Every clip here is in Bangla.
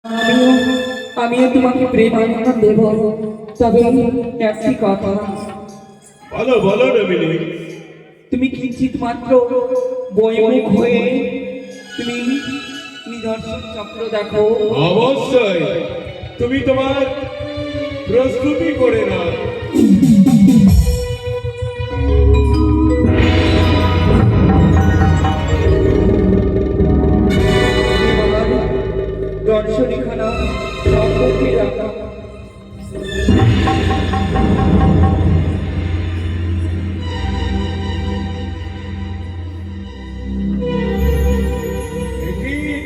আমিও আমিও তোমাকে প্রেমালিঙ্গন দেব, তবে একটি কথা। বলো বলো নমিনী। তুমি কিঞ্চিত মাত্র বইমুখ হয়ে তুমি নিদর্শন চক্র দেখো। অবশ্যই তুমি তোমার প্রস্তুতি করে নাও। দর্শনীখানা সম্মুখে রাখা।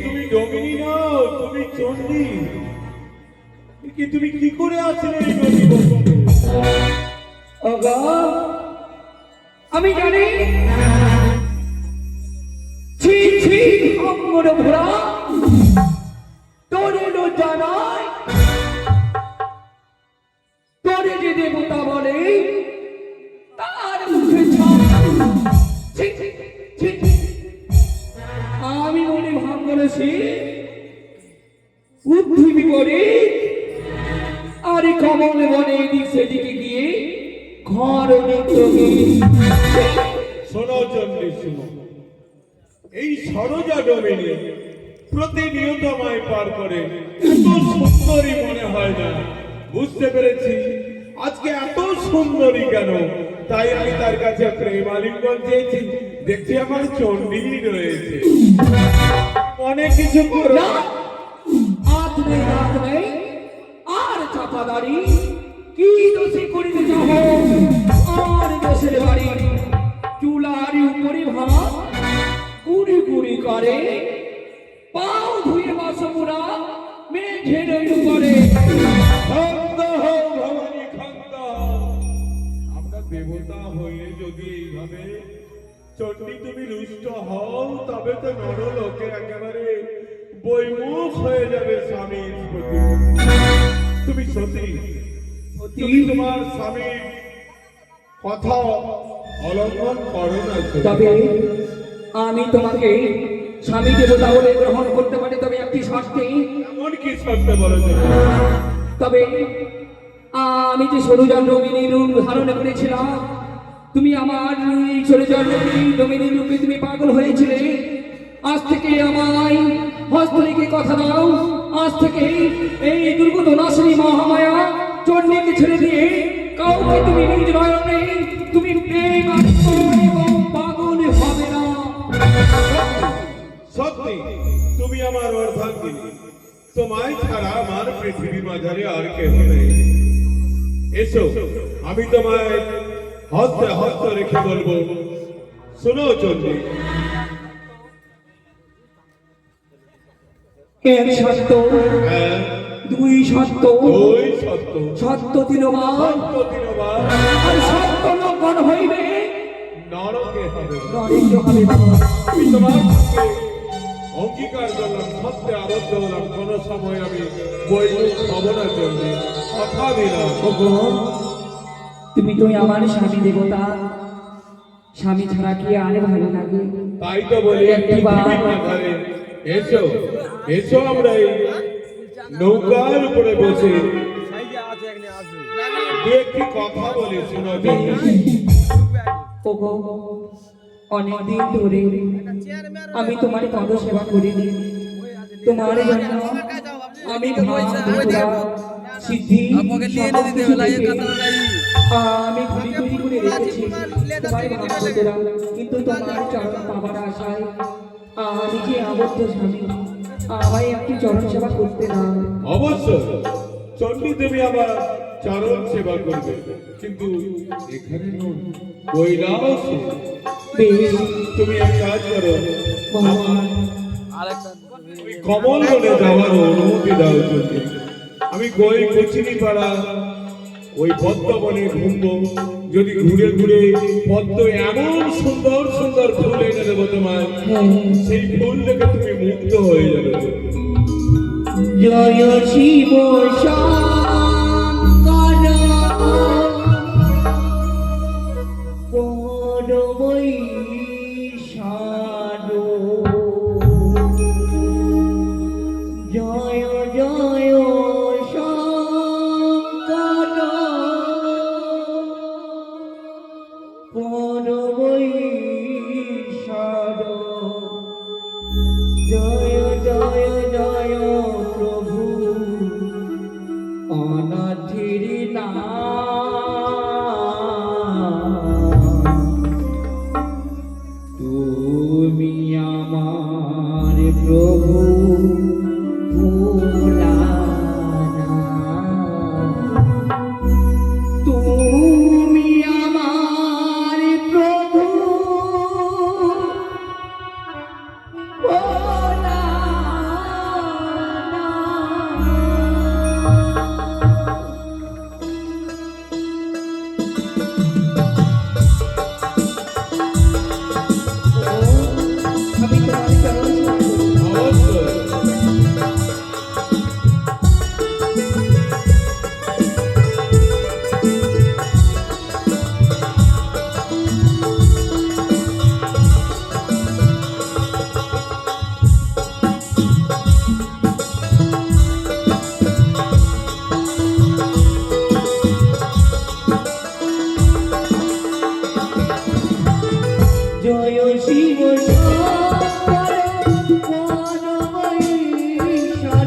তুমি ডমিনী নও, তুমি চণ্ডী। তুমি কি করে আসলে এই নদী বক্ষে? ওগো, আমি জানি ছি ছি অঙ্গর ভরা তোরে জানাই, তোরে যে দেবতা বলে তার মুখে ছি, ছি, ছি, ছি। আমি মনে ভাব করেছি বুদ্ধি বিপরীত, আর কমল বনে এদিক সেদিকে গিয়ে ঘর শোনো চণ্ডী, শোনো। এই সরোজা ডমিনী প্রতিনিয়ত আমায় পার করে, এত সুন্দরী মনে হয় না। বুঝতে পেরেছি আজকে এত সুন্দরী কেন, তাই আমি তার কাছে প্রেমালিঙ্গন চেয়েছি। দেখছি আমার চণ্ডী রয়েছে, অনেক কিছু করো। হাত নেই হাত নেই আর চাপাদারি কি দোষী করিতে যাবো? আর দেশের বাড়ি চুলার উপরে ভাত গুড়ি গুড়ি করে, পাও ধুয়ে বাসমুরা মেঘে রইল করে। ক্ষান্ত হও ভবানী, ক্ষান্ত হও। আমরা দেবতা হয়ে যদি এইভাবে চণ্ডী তুমি রুষ্ট হও, তবে তো নরলোকে একেবারে বৈমুখ হয়ে যাবে স্বামীর প্রতি। তুমি সতী, তুমি তোমার স্বামীর কথা অলঙ্ঘন করো না। তবে আমি তোমাকে স্বামী দেবতা বলে গ্রহণ করতে পারি, তবে একটি শর্তে। এমন কি শর্তে বলো? তবে আমি যে সরোজা ডমিনী রূপ ধারণ করেছিলাম, তুমি আমার এই সরোজা ডমিনী রূপে তুমি পাগল হয়েছিলে। আজ থেকে আমায় হস্ত রেখে কথা দাও, আজ থেকে এই দুর্গত নাশিনী মহামায়া চণ্ডীকে ছেড়ে দিয়ে কাউকে তুমি নিজ নয়নে তুমি প্রেম এবং পাগল হবে না। সত্যি তুমি আমার অর্ধাঙ্গিনী, তোমায় ছাড়া আমার পৃথিবী মাঝারে আর কেউ নেই। এসো, আমি তোমায় হস্তে হস্ত রেখে বলবো। শোনো চণ্ডী, এক সত্য, দুই সত্য, সত্য তিনবার, আর সত্য লঙ্ঘন হইবে নরকে হবে। নরেন্দ্র হবে না। আমি তোমার অঙ্গীকার করলাম, সত্যে আবদ্ধ হলাম, কোন সময় আমি বৈমুখ হব না চণ্ডী, কথা দিলাম। তুমি তো আমার স্বামী দেবতা, স্বামী ছাড়া কি আর ভালো লাগে? তাই তো বলি পৃথিবীর মাঝারে এসো, এসো আমরা এই নৌকার উপরে বসে দু একটি কথা বলি। শোনো চণ্ডী, অনেকদিন ধরে আমি তোমার পদ সেবা করিনি, তোমার জন্য আমি সিদ্ধি আমি ঘুরি ঘুরি করে রেখেছি তোমার ভাবনা, কিন্তু তোমার চরণ পাবার আশায় আমি যে আবদ্ধ স্বামী, আমায় একটি চরণ সেবা করতে না। অবশ্যই চণ্ডী তুমি আমার চরণ সেবা করবে, কিন্তু এখানে কৈলাসে তুমি এক কাজ করো, কমল বনে যাওয়ার অনুমতি দাও চণ্ডী। আমি গই কচিনি পাড়া ওই পদ্ম বনে ঘুরবো, যদি ঘুরে ঘুরে পদ্ম এমন সুন্দর সুন্দর ফুল এনে দেবো তোমার, সেই ফুল দেখে তুমি মুগ্ধ হয়ে যাবে। জয় শিব শঙ্কর পরমই সারো, জয় জয় শঙ্কর পরমেশ্বর জয় জয় জয় প্রভু অনাথির তুমি আমার প্রভু ভোলানাথ। তুমি আমার প্রভু আমি তোমার চরণ স্মরণ করি। অবশ্যই। জয় শিব শঙ্কর পরমেশ্বর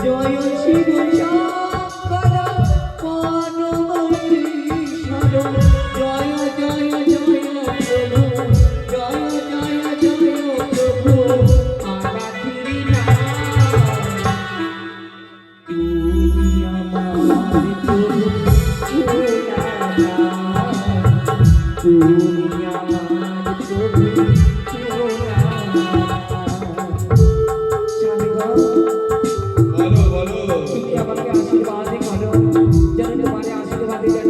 জয় শিব শঙ্কর পরমেশ্বর জয় জয় জয় প্রভু জয় জয় জয় প্রভু আরাধির নাম তুমি আমার প্রভু ভোলানাথ। তুমি আমার প্রভু ভোলানাথ। স্বামী গো, বলো বলো। তুমি আমাকে আশীর্বাদ করো, যেন তোমার আশীর্বাদে যেন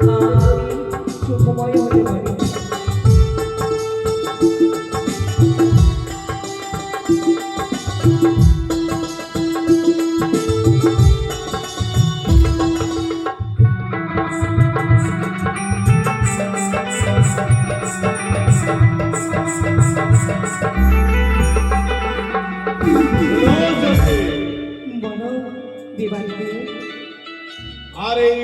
আমি সুখময় হতে পারি। বলো বিবাহিত আর এই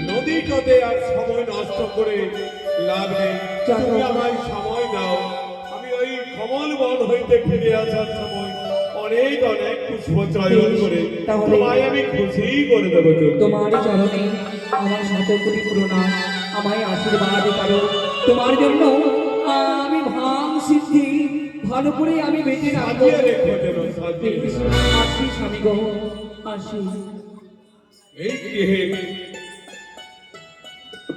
নদীটাতে আর সময় নষ্ট করে লাভ নেই। চলো। তুমি আমায় সময় দাও, আমি ওই কমল বন হইতে ফিরে আসার সময় অনেক অনেক পুষ্প চয়ন করে তাহলে- তোমায় আমি খুশি করে দেবো। তোমারই চরণে আমার শতকোটি প্রণাম, আমায় আশীর্বাদ করো। তোমার জন্য আমি ভাং সিদ্ধি ভালো করে আমি বেঁচে রাখবো। সাজিয়ে রেখো যেন, সাজিয়ে রেখো। আসি স্বামী গো, আসি। এই গৃহে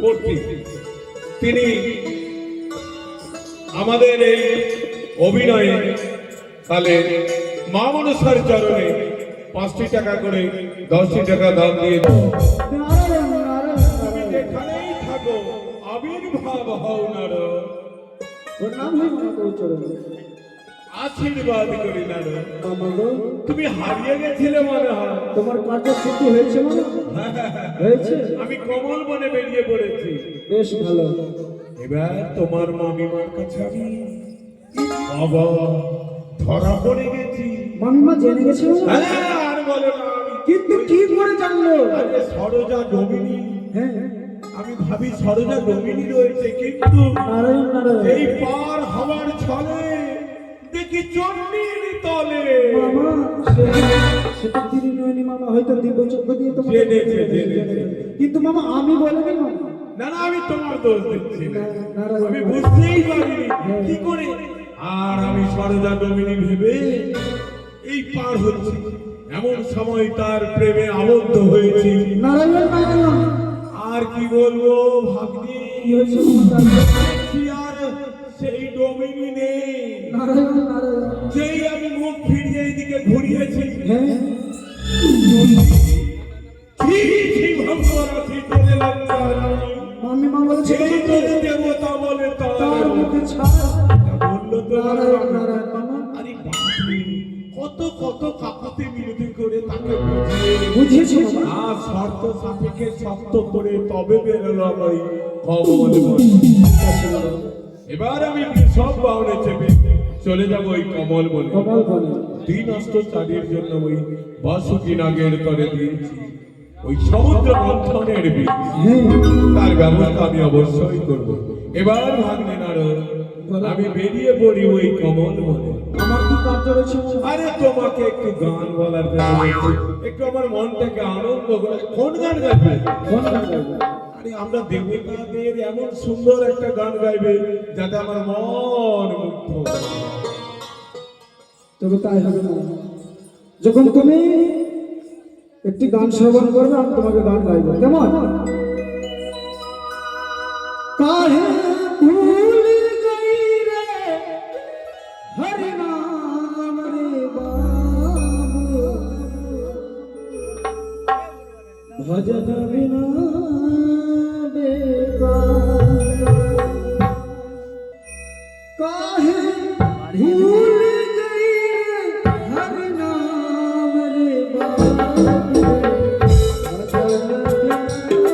কর্ত্রী তিনি আমাদের এই অভিনয়ে তাহলে মা মনসার চরণে 5টি টাকা করে 10টি টাকা দাম দিয়ে দাও। নারায়ণ নারায়ণ তুমি যেখানেই থাকো আবির্ভাব হও নারদ, প্রণাম হয় মামা তোর চরণে। আশীর্বাদ করি নারদ। মামা গো, তুমি হারিয়ে গেছিলে মনে হয়। তোমার কার্য সিদ্ধি হয়েছে মামা? হয়েছে? আমি কমল বনে বেরিয়ে পড়েছি। বেশ ভালো। এবার তোমার মামিমার কাছে আমি বাবা ধরা পড়ে গেছি। মামিমা জেনে গেছে মামা? হ্যাঁ, আর বলো না। কিন্তু কি করে জানলো? আরে সরোজা ডোমিনি, হ্যাঁ, আমি ভাবি সরোজা ডোমিনি রয়েছে, কিন্তু নারায়ণ নারায়ণ। এই পার হওয়ার ছলে দেখি চন্ডির তলে। মামা সেটা তিনি নয়নি মামা, হয়তো দিব্য চক্ষু দিয়ে তোমাকে জেনেছে, জেনেছে। কিন্তু মামা আমি বলিনি মামা। না না, আমি তোমার দোষ দিচ্ছি না, নারায়ণ আমি বুঝতেই পারিনি কি করে। আর আমি সরোজা ডোমিনি ভেবে এই পার হচ্ছি, এমন সময় তার প্রেমে আবদ্ধ হয়েছি। নারায়ণ নারায়ণ। আর কি বলবো ভাগ্নি, কি হয়েছে মামা তাহলে? কি আর সেই ডোমিনি নেই। নারায়ণ নারায়ণ। যেই আমি মুখ ফিরিয়ে এইদিকে ঘুরিয়েছি, হ্যাঁ, কি কি ভগবান করে লাগছে। মামিমা বলেছে সেই তোমাকে দেবতা বলে তার মুখে ছাড়। বললো তো নারায়ণ নারায়ণ মামা। আরে বাপরে, কত কত কাকুতি মিনতি করে তাকে বুঝিয়েছি মামা। আর শর্ত সাপেক্ষে শক্ত করে তবে বেরোলো আমার কমল বন। ঠিক আছে মামা। এবার আমি সব বাহনে চেপে চলে যাব ওই কমল বলে। কমল বলে দিন অস্ত চাঁদের জন্য ওই বাসুকি নাগের তরে দিয়েছি ওই সমুদ্র মন্থনের বীজ, তার ব্যবস্থা আমি অবশ্যই করব। এবার ভাগ্নে নারদ, আমি বেরিয়ে পড়ি ওই কমল বলে। আমার কি কার্য রয়েছে? আরে তোমাকে একটু গান বলার জন্য বলছি, একটু আমার মনটাকে আনন্দ করে। কোন গান গাইবে? কোন গান গাইবে? আরে আমরা দেবতাদের এমন সুন্দর একটা গান গাইবে যাতে আমার মন মুগ্ধ হয়। তবে তাই হবে না। যখন তুমি একটি গান শ্রবণ করবে আমি তোমাকে গান গাইবো, কেমন? কাহে ভুল গই রে হরি নাম রে বাবু, ভজন বিনা বেকার। काहे भूल गई रे हर नाम रे बाबू, भजन बिना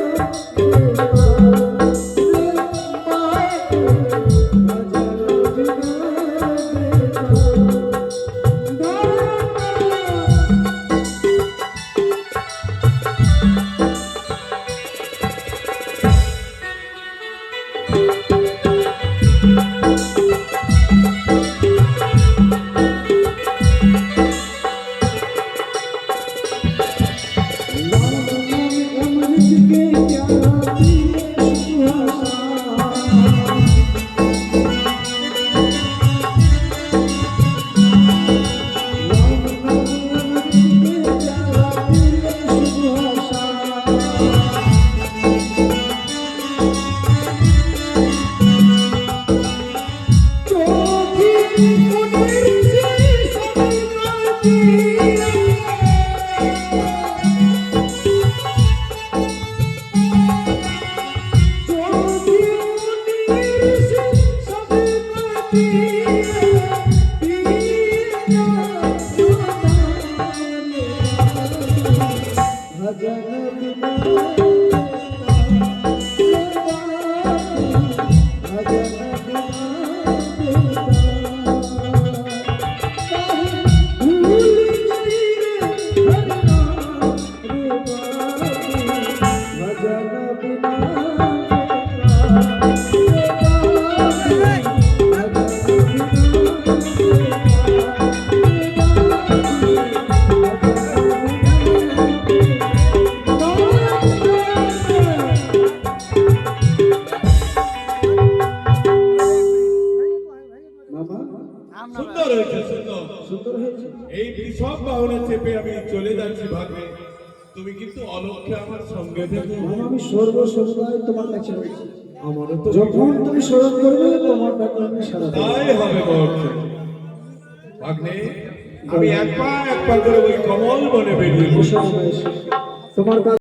সুন্দর হয়েছে, সুন্দর সুন্দর হয়েছে। এই সব বাহনে চেপে আমি চলে যাচ্ছি ভাগ্নে। তুমি কিন্তু অলক্ষ্যে আমার সঙ্গে থেকে। মামা, আমি সর্বসময় তোমার কাছে রয়েছি। আমারও তো যখন তুমি স্মরণ করবে তোমার ডাকে আমি সারা দেব। তাই হবে মহর্ষে। ভাগ্নে, আমি একবার একবার করে ওই কমল বনে বেরিয়ে এসো, এসো। তোমার কাছে